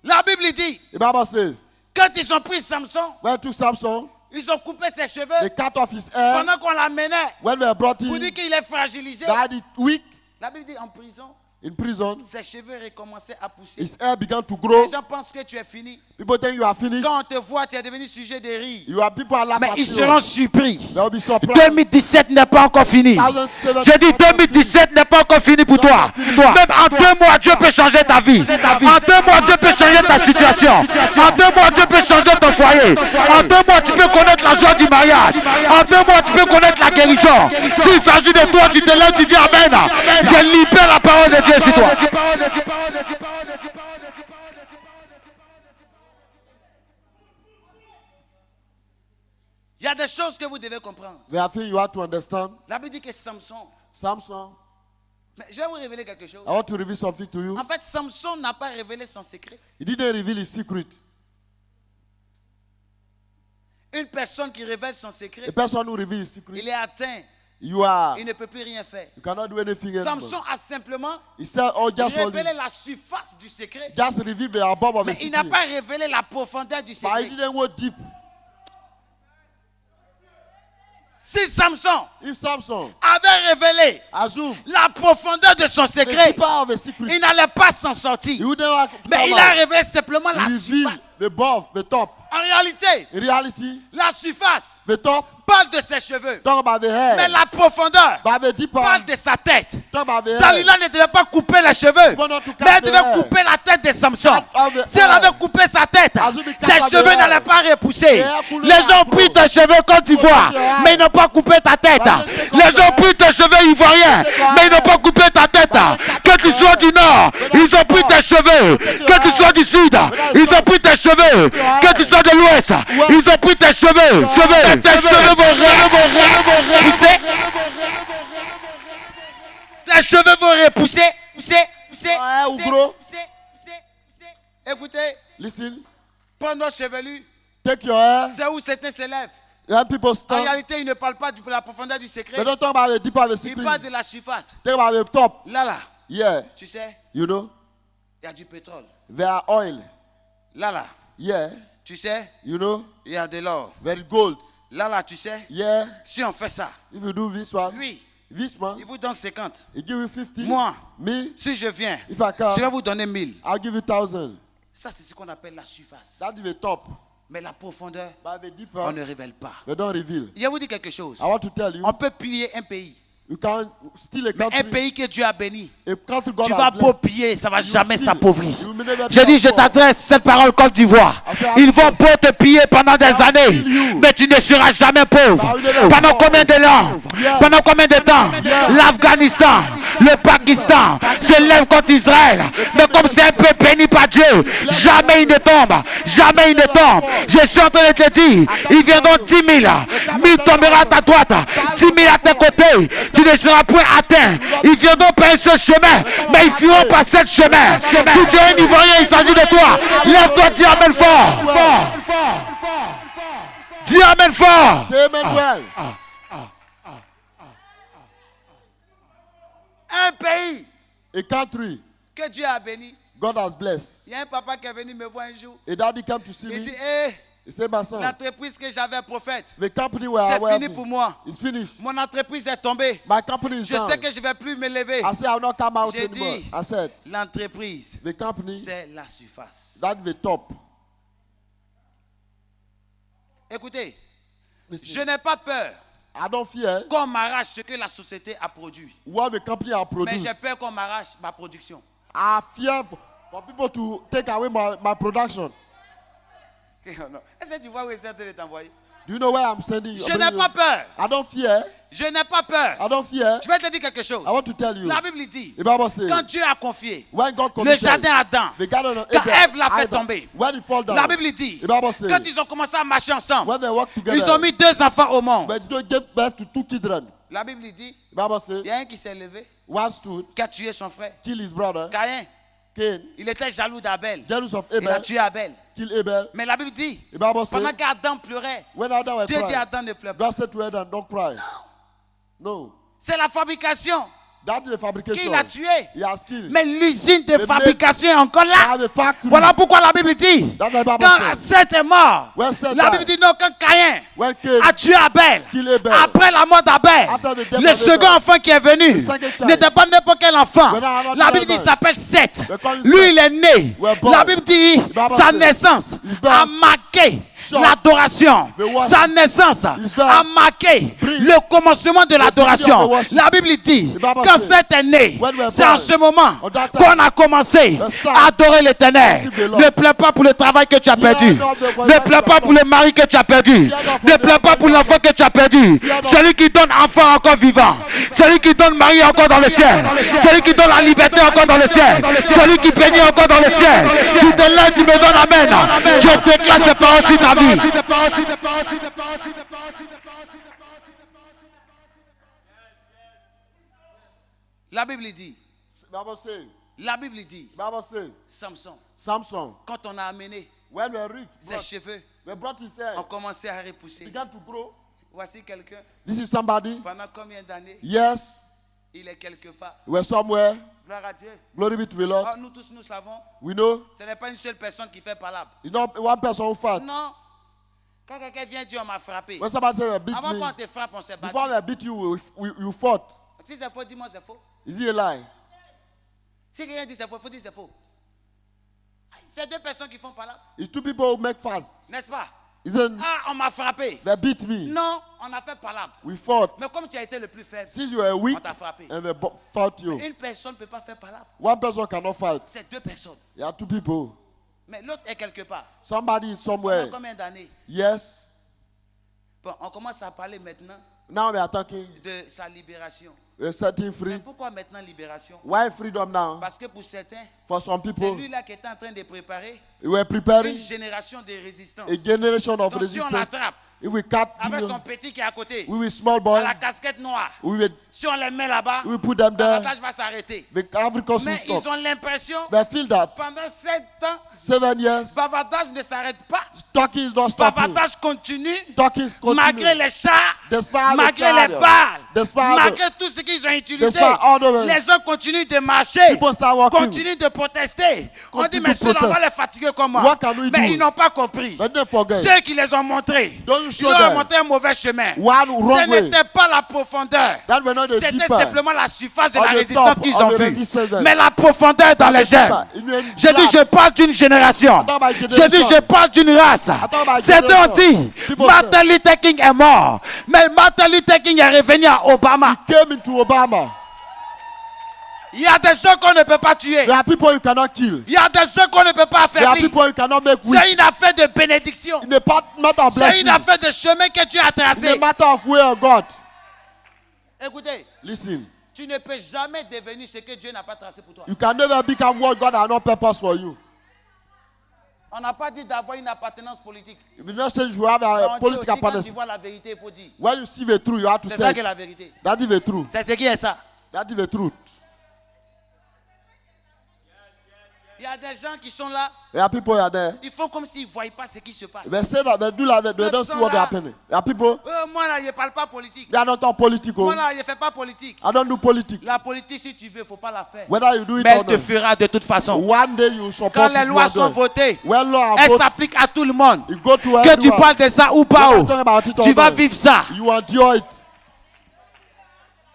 La Bible dit, The Bible says, quand ils ont pris Samson, when to Samson, ils ont coupé ses they cheveux cut off his hair. pendant qu'on l'amenait When they brought pour him, dire qu'il est fragilisé. that is weak La Bible dit en prison, in prison, ses cheveux recommençaient à pousser. his hair began to grow. Les gens pensent que tu es fini. People think you are finished. Quand on te voit, tu es devenu sujet de rire. You are people are Mais laughing ils at seront you. surpris. They will be surprised. 2017 n'est pas encore fini. 2017 J'ai dit 2017 n'est pas encore fini pour toi. Même en 2 mois, Dieu peut changer ta vie. En 2 mois, Dieu peut changer ta situation. En 2 mois, Dieu peut changer ton foyer. En 2 mois, tu peux connaître la joie du mariage. En 2 mois, tu peux connaître la guérison. S'il s'agit de toi, tu te lèves, tu dis Amen. Je libère la parole de Dieu sur toi. Il y a des choses que vous devez comprendre. There are things you have to understand. La Bible dit que Samson. Samson, Mais je vais vous révéler quelque chose. I want to reveal something to you. En fait, Samson n'a pas révélé son secret. He didn't reveal his secret. Une personne qui révèle son A secret, person who reveals his secret, il est atteint. you are. Il ne peut plus rien faire. You cannot do anything anymore. Samson a simplement He said, oh, just only, révélé la surface du secret. just reveal the above of the Mais il n'a secret. pas révélé la profondeur du But he secret. didn't go deep. Si Samson If Samson avait révélé assumed la profondeur de son the secret, deeper of the secret, il n'allait pas s'en he sortir. would never Mais come il a out. révélé simplement He la revealed surface. the above, the top. En réalité, In reality, la surface the top, parle de ses cheveux. talk about the hair. Mais la profondeur But the deeper, parle de sa tête. talk about the hair. Dalila ne devait pas couper les cheveux, But not to cut mais elle the devait hair. couper la tête de Samson. Of the Si elle hair. avait coupé sa tête, As we cut ses off the cheveux hair. n'allaient pas repousser. The hair could Les not gens grow. prient tes cheveux Côte d'Ivoire, But the hair. mais ils n'ont pas coupé ta tête. But they take Les off gens the prient tes cheveux ivoiriens, mais ils n'ont pas coupé ta tête. Que tu sois du nord, ils ont pris tes cheveux. Que tu sois du sud, ils ont pris tes cheveux. Que tu sois de l'ouest, ils ont pris tes cheveux. Tes cheveux vont repousser. Tes cheveux vont repousser. Ouais, ou gros. Écoutez, Listen, prends nos chevelus, take your hair, c'est où Satan s'élève. When people En stand, réalité, il ne parle pas de la profondeur du they secret. don't talk about the deep of the Il secret. parle de la surface. Talk about the top. Là, Yeah. tu sais, You know, il y a du pétrole. there are oil. Là, Yeah. tu sais, You know, il y a de l'or. there is gold. Là, tu sais, Yeah. si on fait ça, If you do this one, lui, this one, il vous donne 50. he give you 50. Moi, Me, si je viens, if I come, je vais vous donner 1000. I'll give you 1,000. Ça, c'est ce qu'on appelle la surface. That is the top. Mais la profondeur, But the deeper, on ne révèle pas. they don't reveal. Je vais vous dire quelque chose. I want to tell you, On peut piller un pays. you can't steal a Mais un country. pays que Dieu a béni. A country God Tu has vas beau blessed. piller, ça va You jamais steal. s'appauvrir. You will never Je be dis, je poor. t'adresse cette parole Côte d'Ivoire. Ils vont beau te piller pendant des années, mais tu ne seras jamais pauvre. Pendant combien de temps? Pendant combien de temps? L'Afghanistan, le Pakistan se lève contre Israël. Mais comme c'est un peu béni par Dieu, jamais il ne tombe. Jamais il ne tombe. Je suis en train de te dire, ils viendront 10 000. 1000 tombera à ta droite, 10 000 à tes côtés. Tu ne seras point atteint. Ils viendront par ce chemin, mais ils fuiront par ce chemin. Si tu es un Ivoirien, il s'agit de toi. Lève-toi, dis Amen fort. Dis Amen fort. Say amen well. Un pays A country que Dieu a béni. God has blessed. Il y a un papa qui est venu me voir un jour. A daddy came to see Il me. dit, He said, my son, l'entreprise que j'avais prophète, the company where I c'est work fini pour moi. is finished. Mon entreprise est tombée. My company is Je down. sais que je ne vais plus me lever. I said, I will not come out J'ai anymore. dit- I said, L'entreprise, the company, c'est la surface. that's the top. Écoutez, Listen, je n'ai pas peur I don't fear qu'on m'arrache ce que la société a produit. what the company has Mais produced. j'ai peur qu'on m'arrache ma production. I fear for people to take away my production. Est-ce que tu vois où ils sont en train de t'envoyer? Do you know where I'm sending you? Je n'ai pas peur. I don't fear. Je n'ai pas peur. I don't fear. Je vais te dire quelque chose. I want to tell you. La Bible dit, The Bible says, quand Dieu a confié when God le committed jardin à Adam, the garden of quand Eden, Ève l'a fait Adam, tomber, when it fall down, la Bible dit, the Bible says, quand ils ont commencé à marcher ensemble, when they work together, ils ont mis 2 enfants au monde. but you don't give birth to 2 children. La Bible dit, The Bible says, il y a un qui s'est levé, one stood, qui a tué son frère. kill his brother, Caïn, Cain, il était jaloux d'Abel. jealous of Il a Abel, tué Abel. kill Abel. Mais la Bible dit, The Bible says, pendant qu'Adam pleurait, when Adam was Dieu dit crying, Adam ne pleure pas. God said to Adam, don't cry. No. C'est la fabrication That's the fabrication. qui l'a tué. He has killed. Mais l'usine de Mais fabrication est encore I là. have a factory. Voilà pourquoi la Bible dit, That's the Bible quand says. Seth est mort, When Seth la died, Bible dit non, quand Caïn when Cain a tué Abel, killed Abel, après la mort d'Abel, After the death le of second Abel, enfant qui est venu the second child, n'était pas n'importe quel enfant. When another La Bible dit il child, s'appelle Seth. they call him Lui, Seth. il est né. Were born. La Bible dit Bible sa says, naissance his birth a marqué showed l'adoration. the worship. Sa naissance His birth a marqué bring le commencement de l'adoration. of the worship. La Bible dit The Bible quand says, Seth est né, when we are c'est en born, ce moment on that time, qu'on a commencé the start, à adorer l'Éternel. worship the Lord. Ne pleure pas pour le travail que tu as perdu. not the Ne pleure pas pour le mari que tu as perdu. Fear not for Ne the pleure pas pour husband l'enfant que tu as perdu. Fear not. Celui qui donne enfant encore vivant. Celui qui donne mari encore dans le ciel. Celui qui donne la liberté encore dans le ciel. Celui qui bénit encore dans le ciel. Tu te lèves, tu me donnes amen. Je déclare ces paroles sur ta vie. La Bible dit, The Bible says, la Bible dit, the Bible says, Samson, Samson, quand on a amené when we rich, ses cheveux, we brought his hair, ont commencé à repousser. began to grow. Voici quelqu'un, This is somebody. pendant combien d'années Yes, il est quelque part. we're somewhere. Gloire à Dieu. Glory be to the Lord. Oh, nous tous, nous savons, We know ce n'est pas une seule personne qui fait palabre. it's not one person who fought. Non. Quand quelqu'un vient dire on m'a frappé, When somebody say beat avant me, qu'on te frappe, on s'est battu. before they beat you, you fought. Si c'est faux, dis-moi c'est faux. Is it a lie? Si quelqu'un dit c'est faux, il faut dire c'est faux. C'est 2 personnes qui font palabre, It's 2 people who make fight. n'est-ce pas? Isn't Ah, on m'a frappé. they beat me? Non, on a fait palabre. We fought. Mais comme tu as été le plus faible, Since you were weak on t'a frappé. and they fought you. Une personne ne peut pas faire palabre. One person cannot fight. C'est 2 personnes. There are 2 people. Mais l'autre est quelque part. Somebody is Pendant somewhere. combien d'années? Yes. Bon, on commence à parler maintenant Now we are talking. de sa libération. We're setting Mais free. pourquoi maintenant libération? Why freedom now? Parce que pour certains, For some c'est people, lui-là qui est en train de préparer we were une preparing génération de résistance. a generation of Donc si on resistance. l'attrape, If we cut avec son Gideon, petit qui est à côté, we will small à boy, la casquette noire. we will Si on les met là-bas, put them there. l'avantage va s'arrêter. The Africans will Mais stop. ils ont l'impression, They feel that pendant 7 ans, 7 years, bavardage ne s'arrête pas. talking is not stopping. Bavardage continue, Talking is malgré continuing. les chars, Despite malgré the les chariot, balles, despite malgré tout ce qu'ils ont utilisé. despite all the- Les gens continuent de marcher, People start walking. continuent de protester. On dit, Continue mais to ceux-là, on va protest. les fatiguer comme moi. What can we Mais do? ils n'ont pas compris. But don't forget, Ceux qui les ont montrés, Don't ils show leur ont them. montré un mauvais chemin. One wrong Ce way. n'était pas la profondeur. That were not the C'était deeper. simplement la surface de On la the résistance top, qu'ils on ont the vue. resistance. Mais la profondeur dans les germes. Je dis, je parle d'une génération. Attends, my Je dis, generation. je parle d'une race. Attends, my Certains ont generation. dit, People Martin Luther King est mort. Mais Martin Luther King est revenu à Obama. Came into Obama. Il y a des gens qu'on ne peut pas tuer. There are people you cannot kill. Il y a des gens qu'on ne peut pas There are affaiblir. people you cannot make weak. C'est une affaire de bénédiction. In the matter of C'est blessing. une affaire de chemin que tu as In tracé. the matter of way of God. Écoutez, Listen. tu ne peux jamais devenir ce que Dieu n'a pas tracé pour toi. You can never become what God has not purpose for you. On n'a pas dit d'avoir une appartenance politique. If you not say you have Mais a on dit political aussi, quand tu partnership, vois la vérité, il faut dire. when you see the truth, you have to C'est say ça qui est la vérité. that is the truth. C'est ce qui est ça. That is the truth. Il y a des gens qui sont là, There are people who are there. ils font comme s'ils ne voient pas ce qui se passe. They say that they do like that. They don't see what is happening. There are people, Moi là, je ne parle pas politique. they are not on political. Moi là, je ne fais pas politique. I don't do politics. La politique, si tu veux, il ne faut pas la faire. Whether you do it Mais or elle te not. fera de toute façon. One day you support Quand it, les you lois are sont there. votées, When law are elles voted, s'appliquent à tout le monde. you go to Que tu everyone. parles de ça ou pas, When you talk about it tu vas also, vivre ça. you endure it.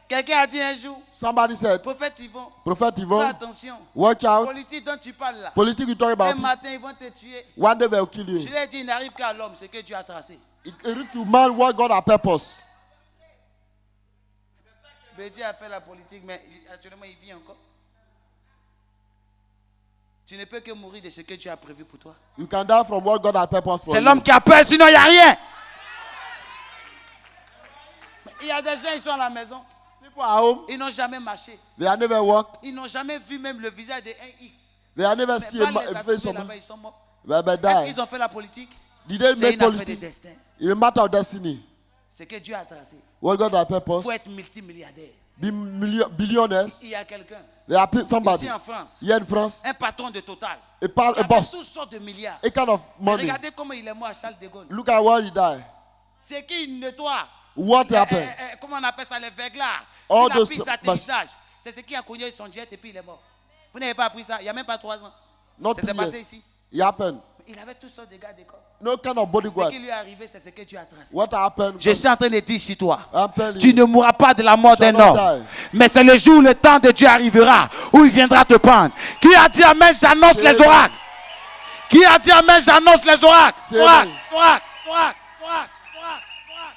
Quelqu'un a dit un jour, Somebody said, prophète Yvon, Prophet fais Yvon, attention. watch out. Politique dont tu parles là. Politics you talk Un about it. matin, ils vont te tuer. One day they will kill you. Je lui ai dit, il n'arrive qu'à l'homme, ce que Dieu a tracé. It is to man what God has purpose. Bédi a fait la politique, mais actuellement, il vit encore. Tu ne peux que mourir de ce que Dieu a prévu pour toi. You can die from what God has purpose for C'est you. l'homme qui a peur, sinon il n'y a rien. Il y a des gens, ils sont à la maison, People at home, ils n'ont jamais marché. they have never walked. Ils n'ont jamais vu même le visage de un X. They have never Mais seen pas a les face attribuer of là-bas, man. ils sont morts. They Est-ce die. qu'ils ont fait la politique? Did they C'est make une affaire de politics? destin. It's a matter of destiny. Ce que Dieu a tracé. What God has Il purpose. faut être multimilliardaire. Be billionaires. Il y a quelqu'un, There are somebody ici en France, here in France. un patron de Total, A qui avait boss. toutes sortes de milliards. A kind of money. Regardez comment il est mort à Charles de Gaulle. Look at where he died. C'est qu'il nettoie. What happened? Comment on appelle ça, les verglas. All Sur la those piste d'atterrissage. C'est ce qui a cogné son jet et puis il est mort. Vous n'avez pas appris ça, il n'y a même pas 3 ans. Not Ça 2 s'est passé years. ici. It happened. Il avait toutes sortes de gars d'école. No kind of Ce bodyguard. qui lui est arrivé, c'est ce que Dieu a tracé. What happened? Je suis en train de dire sur toi, I'm telling tu you. ne mourras pas de la mort Tu vas d'un pas homme. die. Mais c'est le jour où le temps de Dieu arrivera, où il viendra te prendre. Qui a dit Amen, j'annonce C'est les vrai. oracles. Qui a dit Amen, j'annonce les oracles. C'est Oracle, vrai. oracle, oracle, oracle, oracle, oracle.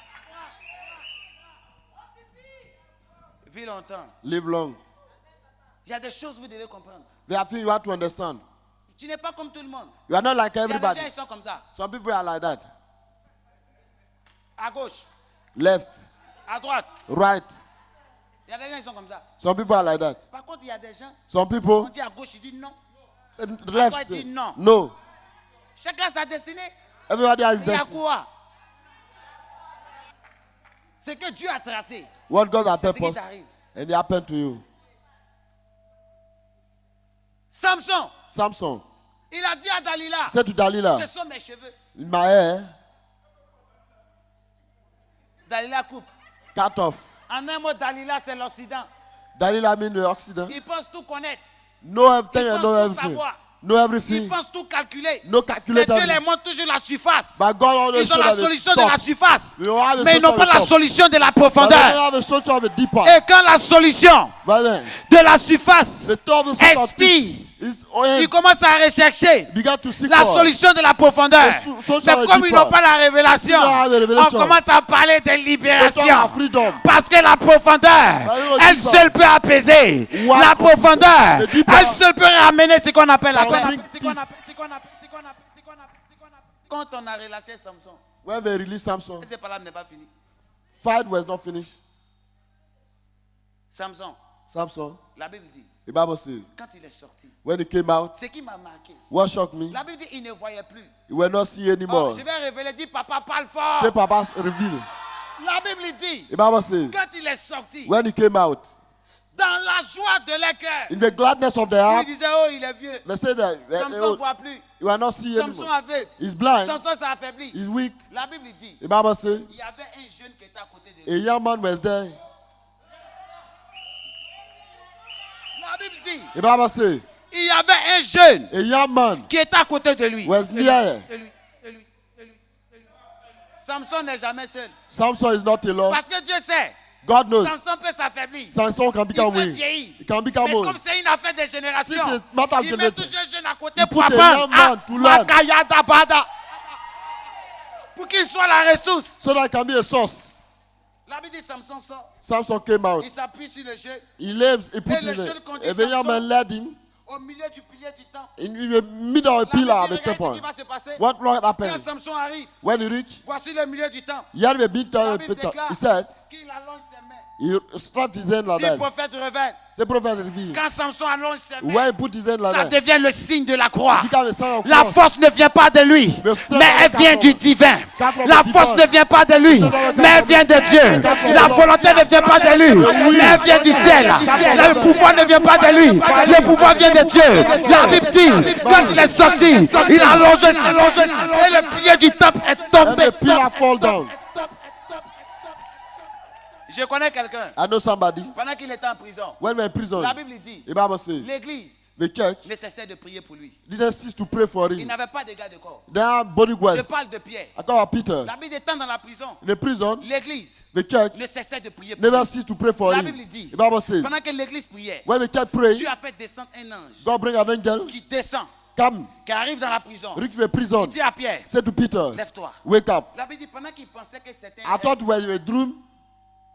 Vis longtemps. Live long. Il y a des choses que vous devez comprendre. There are things you have to understand. Tu n'es pas comme tout le monde. You are not like Il y a des everybody. gens, ils sont comme ça. Some people are like that. À gauche, Left, à droite. right. Il y a des gens, ils sont comme ça. Some people are like that. Par contre, il y a des gens, Some on people dit à gauche, il dit non. say toi, left. il dit non. No. Chacun a sa destinée. Everybody has Il y a destiny. quoi? C'est que Dieu a tracé. What God has C'est ce qui purpose, t'arrive. and it happened to you. Samson, Samson il a dit à Dalila, said to Delilah, ce sont mes cheveux. in my hair, Dalila coupe. cut off. En un mot, Dalila, c'est l'Occident. Delilah means the Occident. Il pense tout connaître. Know everything Il and pense know tout everything. savoir. Know Il everything. pense tout calculer. No Mais calculate Dieu les everything. montre toujours la surface. But God always Ils ont show la that the solution de top. la surface. You have the Mais ils n'ont solution pas of the la top. solution de la But they don't profondeur. have the solution of the deeper. Et quand la solution But then, de la surface the top of the solution expire, is when ils commencent à rechercher began to seek la God. solution de la profondeur. The solution Mais of comme the ils n'ont deeper. pas la révélation, Ils don't have the revelation. on commence à parler de They don't libération. have freedom. Parce que la profondeur, Bah, elle deeper. seule peut apaiser. What? La profondeur, The deeper. elle seule peut ramener ce qu'on appelle la Can paix. bring peace. Quand on a relâché Samson, When they released Samson, cette parole n'est pas finie. fight was not finished. Samson, Samson, la Bible dit, The Bible says, quand il est sorti, when he came out, ce qui m'a marqué, what shocked me, la Bible dit qu'il ne voyait plus. he will not see Oh, anymore. je vais révéler, dit papa, parle fort. Say Papa's reveal. La Bible dit, The Bible says, quand il est sorti, when he came out, dans la joie de leur cœur, in the gladness of the il heart, disait, oh, il est vieux. they said that Samson ne voit plus. you will not see Samson anymore. aveugle. He's blind, Samson s'est affaibli. he's weak. La Bible dit, The Bible says, il y avait un jeune qui était à côté de a lui. young man was there. La Bible dit, The Bible says, il y avait un jeune a young man qui était à côté de lui. was near. Et lui. Samson n'est jamais seul. Samson is not alone. Parce que Dieu sait, God knows. Samson peut s'affaiblir. Samson can Il become peut weak. vieillir. He can become Mais old. comme c'est une affaire de génération, This is matter of il met generation. toujours un jeune à côté He pour put a apprendre young man to learn. Makayada Bada. Pour qu'il soit la ressource. So that it can be a source. La Bible dit Samson sort. Samson came out. Il s'appuie sur le jeune He lives, he put Et le in jeune conduit a young Samson. man led him au milieu du pilier du temple. in the middle of a pillar of La the Bible dit, regarde ce temple. qui va se passer. What Lord Quand happened? Samson arrive, When he reached, voici le milieu du temple. he had a bit La down. Bible déclare He said, qu'il allonge ses mains. he strapped his hand like Si le that. prophète révèle, The prophet revealed. quand Samson allonge ses mains, When he put his hand like ça that, devient le signe de la croix. he became a sign of La cross. force ne vient pas de lui, mais elle vient du divin. La force ne vient pas de lui, mais elle vient de Dieu. La volonté ne vient pas de lui, mais elle vient du ciel. Le pouvoir ne vient pas de lui, le pouvoir vient de Dieu. La Bible dit, quand il est sorti, il a allongé et le pilier du temple est And tombé. the pillar fall down. Je connais quelqu'un, I know somebody. pendant qu'il était en prison, When we were in prison, la Bible dit, the Bible says, l'église the church ne cessait de prier pour lui. didn't cease to pray for Il him. n'avait pas de garde de corps. Their body Je was. parle de Pierre. I talk about Peter. La Bible étant dans la prison, In the prison, l'église the church ne cessait de prier pour never lui. ceased to pray for La him. Bible dit, The Bible says, pendant que l'église priait, when the church prayed, Dieu a fait descendre un ange God bring an angel, qui descend, come, qui arrive dans la prison. reach the prison, Il dit à Pierre, say to Peter, lève-toi. wake up. La Bible dit, pendant qu'il pensait que c'était I un thought rêve, when you were in a dream,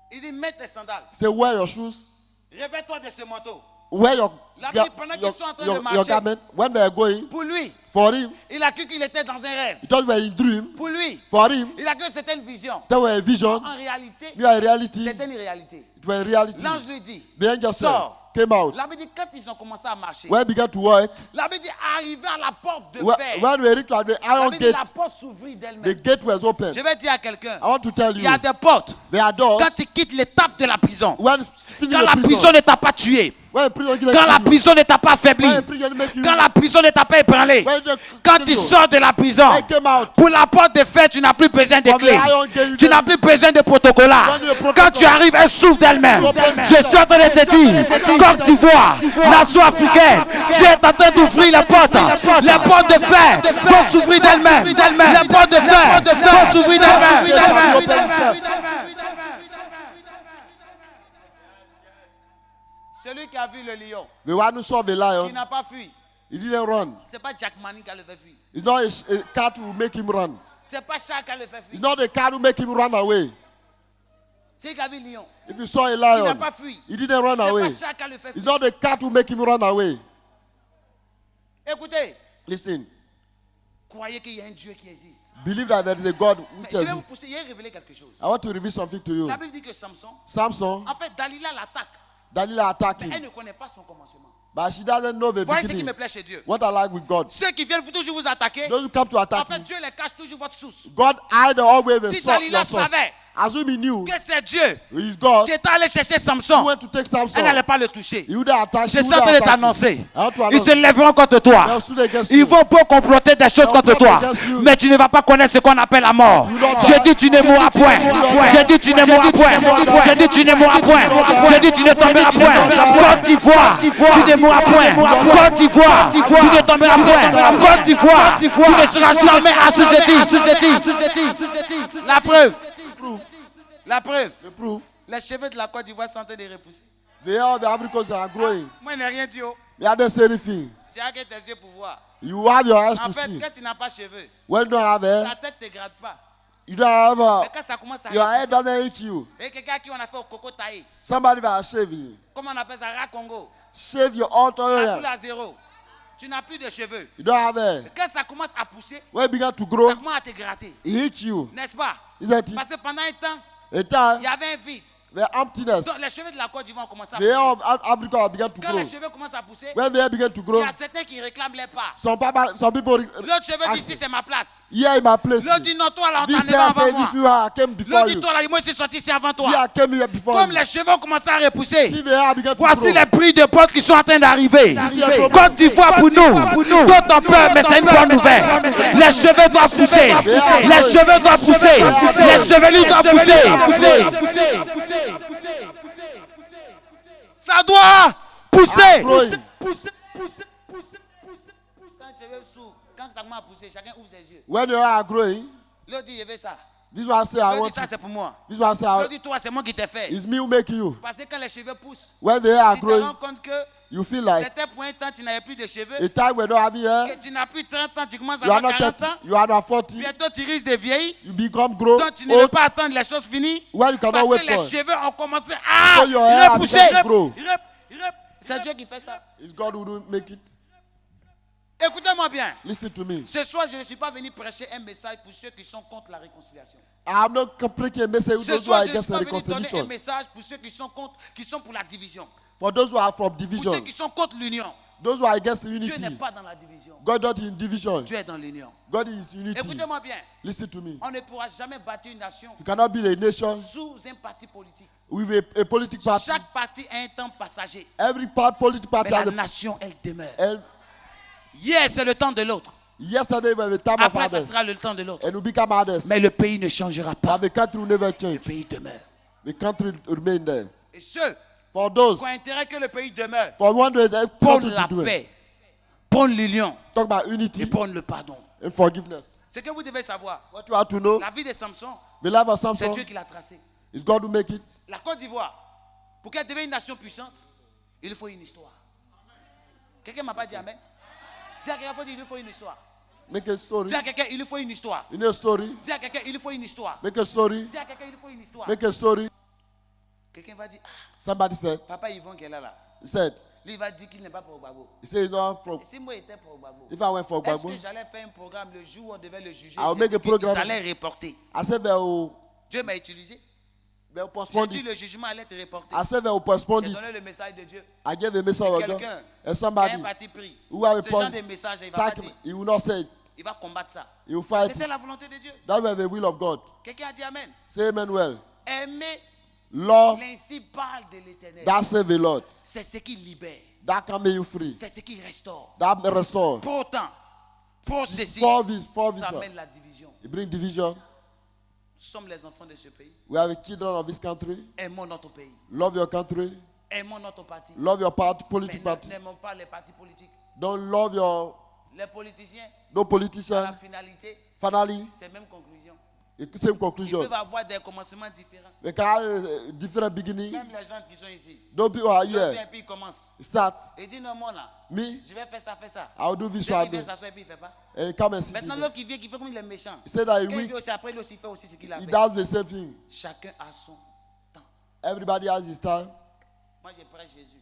il dit, mets tes sandales, say wear your shoes, réveille-toi de ce manteau. wear your, La Bible dit, pendant qu'ils sont en train de your marcher, garment. When they are going, pour lui, for him, il a cru qu'il était dans un rêve. he thought you were in dream. Pour lui, For him, il a cru que c'était une vision. there were a vision. En réalité, You are in reality. c'était une réalité. It was a reality. L'ange lui dit, The angel said, sors. came out. La Bible dit, quand ils ont commencé à marcher, When he began to work, la Bible dit, arrivé à la porte de when fer, we reached the la iron Bible dit, gate, la porte s'ouvrit the d'elle-même. gate was open. Je vais dire à quelqu'un, I want to tell il you, y a des portes. there are doors. Quand tu quittes l'étape de la prison, When still in quand the la prison ne t'a pas tué, when prison gives quand la you, prison ne t'a pas affaibli, when prison make you, quand la prison ne t'a pas ébranlé, when the quand tu sors de la prison, when came out, pour la porte de fer, tu n'as plus besoin de from the clés. iron gate, Tu n'as plus besoin de protocolat. Quand tu arrives, elle s'ouvre d'elle-même. Je suis en train de te dire, Côte d'Ivoire, nation africaine, tu es en train d'ouvrir les portes. Les portes de fer vont s'ouvrir d'elles-mêmes. Les portes de fer vont s'ouvrir d'elles-mêmes. Celui qui a vu le lion, the one who saw the qui lion, n'a pas fui, he didn't run. c'est pas Jack Manning qui a le fait fuir. It's not a cat who make him run. C'est pas Charles qui a le fait It's fuir. not a cat who make him run away. Celui qui a vu le lion, If you saw a qui n'a lion, pas fui. he didn't run C'est away. pas Charles qui a le fait It's fuir. not a cat who make him run away. Écoutez, Listen, croyez qu'il y a un Dieu qui existe. believe that there is a God Mais which je vais vous exists. pousser, il a révélé quelque chose. I want to reveal something to you. La Bible dit que Samson, Samson, en fait, Dalila l'attaque, Delilah attacked mais elle him, ne connaît pas son commencement. but she doesn't know the Voyez ce qui me beginning. plaît chez Dieu. What I like with God, Ceux qui viennent toujours vous attaquer, those who come to en attack fait, you, Dieu les cache toujours votre source. God hide always the Si source. Dalila Your source. savait Assume he knew que c'est Dieu he is God, qui est allé chercher he Samson, went to take elle Samson. n'allait pas le toucher. He would attack. Je suis en train de t'annoncer. I want to Ils announce. se lèveront contre toi. They'll stood against Ils you. vont pour comploter des choses contre toi. Mais tu ne vas pas connaître ce qu'on appelle la mort. J'ai dit tu ne mourras point. J'ai dit tu ne mourras point. J'ai dit tu ne mourras point. J'ai dit tu ne tomberas point. Côte d'Ivoire, tu ne mourras point. Côte d'Ivoire, tu ne tomberas point. Côte d'Ivoire, tu ne seras jamais assujetti. La preuve. La preuve. The proof. Les cheveux de la Côte d'Ivoire sont en train de repousser. They are the Africans that are growing. Moi, je n'ai rien dit. They are the same thing. Tu as que tes yeux pour voir. You have your eyes En to fait, see. quand tu n'as pas cheveux, When you don't have hair, ta tête ne te gratte pas. you don't have Mais quand ça commence à your hair repousser, doesn't hit you. et quelqu'un qui on a fait au coco taillé, Somebody will shave you. comment on appelle ça, rat Congo, Shave your altar la hair. couleur à zéro. Tu n'as plus de cheveux. You don't have hair. Quand ça commence à pousser, When it began to grow, ça commence à te gratter. it hit you. N'est-ce pas? Isn't it? Parce que pendant un temps, A time, il y avait un vide. The emptiness. Donc les cheveux de la Côte d'Ivoire ont commencé à The hair pousser. of Africa began to Quand grow. les cheveux commencent à pousser, When the hair began to grow, il y a certains qui réclament les parts. some people L'autre cheveu dit ask, ici c'est ma place. here in my place. L'autre dit non, toi là on This t'en est hair avant said, moi. this you I came before L'autre dit you. toi là, moi aussi sorti ici avant toi. Here I came here before Comme you. les cheveux ont commencé à repousser, See the hair began to voici grow. les prix de porte qui sont en train d'arriver. D'arriver. Côte d'Ivoire pour nous. D'autres ont peur, mais c'est une bonne nouvelle. Les cheveux doivent pousser. Les cheveux doivent pousser. Les chevelus doivent pousser. Ça doit pousser. Growing. Quand je cheveux s'ouvrent, quand ça commence à pousser, chacun ouvre ses yeux. When your hair are growing, L'autre dit, je veux ça. this one say I L'autre want dit, ça it. c'est pour moi. This one say L'autre dit, toi, c'est moi qui t'ai fait. it's me who make you. Parce que quand les cheveux poussent, When the hair are tu te growing, rends compte que you feel like c'était pour un temps, tu n'avais plus de cheveux. a time when you don't have hair, Que tu n'as plus 30 ans, tu commences à you are avoir not 40 30, ans. you are not 40, Bientôt, tu risques de vieillir. you become grow Donc, tu ne veux old, pas attendre les choses finies. when you cannot Parce wait que les for it. cheveux ont commencé à So your hair repousser. began to grow. C'est Dieu qui fait ça. It's God who will make it. Écoutez-moi bien. Listen to me. Ce soir, je ne suis pas venu prêcher un message pour ceux qui sont contre la réconciliation. I am not preaching a message Ce those who soir, are je ne against suis pas venu donner un reconciliation. message pour ceux qui sont contre, qui sont pour la division. For those who are from Pour ceux division, qui sont contre l'union. those who are against Dieu unity, n'est pas dans la division. God not in division. Dieu est dans l'union. God is unity. Écoutez-moi bien. Listen to me. On ne pourra jamais bâtir une nation You cannot build a nation sous un parti politique. with a political party. Chaque parti a un temps passager. Every political party Mais has la a. nation, elle demeure. And Hier, c'est le temps de l'autre. yesterday was the time of Après, ça others, sera le temps de l'autre. and we become others. Mais le pays ne changera pas. But the country will never Le change. pays demeure. The country will remain there. Et ceux For those, qui ont intérêt que le pays demeure, for one day, they prônent country la to do it. paix, prônent l'union Talk about et unity prônent le pardon. and forgiveness. Ce que vous devez savoir, What you have to know, la vie de Samson, the life of c'est Samson Dieu qui l'a tracé. is God who make it. La Côte d'Ivoire, pour qu'elle devienne une nation puissante, il faut une histoire. Quelqu'un ne m'a pas dit amen? Dis à quelqu'un, il faut une histoire. Make a story. Dis à quelqu'un, il faut une histoire. In a story, Dis à quelqu'un, il faut une histoire. make a story. Dis à quelqu'un, il faut une histoire. Make a story. Quelqu'un va dire, ah, Somebody said, papa Yvon qui est là, he said, lui il va dire qu'il n'est pas pour Ogbagbo. he said, you know, from, Et si moi j'étais pour Ogbagbo, if I went for est-ce Gbagbo, que j'allais faire un programme le jour où on devait le juger? I'll j'ai make dit a program. qu'il allait reporter. I said, they'll Dieu m'a utilisé. J'ai postpone dit it. le jugement allait être reporté. I said, they'll postpone J'ai it. donné le message de Dieu. I gave a message of God. Quelqu'un And qui a somebody un parti pris. who have a Ce genre point, de message, il va pas dire. he will not say it. Il va combattre ça. He will fight C'était it. la volonté de Dieu. That was the will of God. Quelqu'un a dit Amen. Say amen well. Aimer Love, l'incipital de l'éternel. that save the Lord. C'est ce qui libère. That can make you free. C'est ce qui restaure. That restore. Pour autant, pour ceci, For this, ça mène la division. it bring division. Nous sommes les enfants de ce pays. We are the children of this country. Aimons notre pays. Love your country. Aimons notre parti. Love your party, Mais political party. n'aimons pas les partis politiques. Don't love your Les politiciens, no à la politician. finalité, Finally, c'est même conclusion. it's the same Ils conclusion. peuvent avoir des commencements différents. We can have a different beginning. Même les gens qui sont ici. Those people are L'autre vient here. et puis il commence. Start. Il dit non, moi là, Me, je vais faire ça, faire ça. I'll do this L'autre one qui vient day. s'asseoir et puis il ne fait pas. And come and see. Maintenant, l'autre qui vient, qui fait comme il est méchant. He said that Quand il weak. vient aussi, après, lui aussi fait aussi ce qu'il a He fait. does the same thing. Chacun a son temps. Everybody has his time. Moi, je prêche Jésus.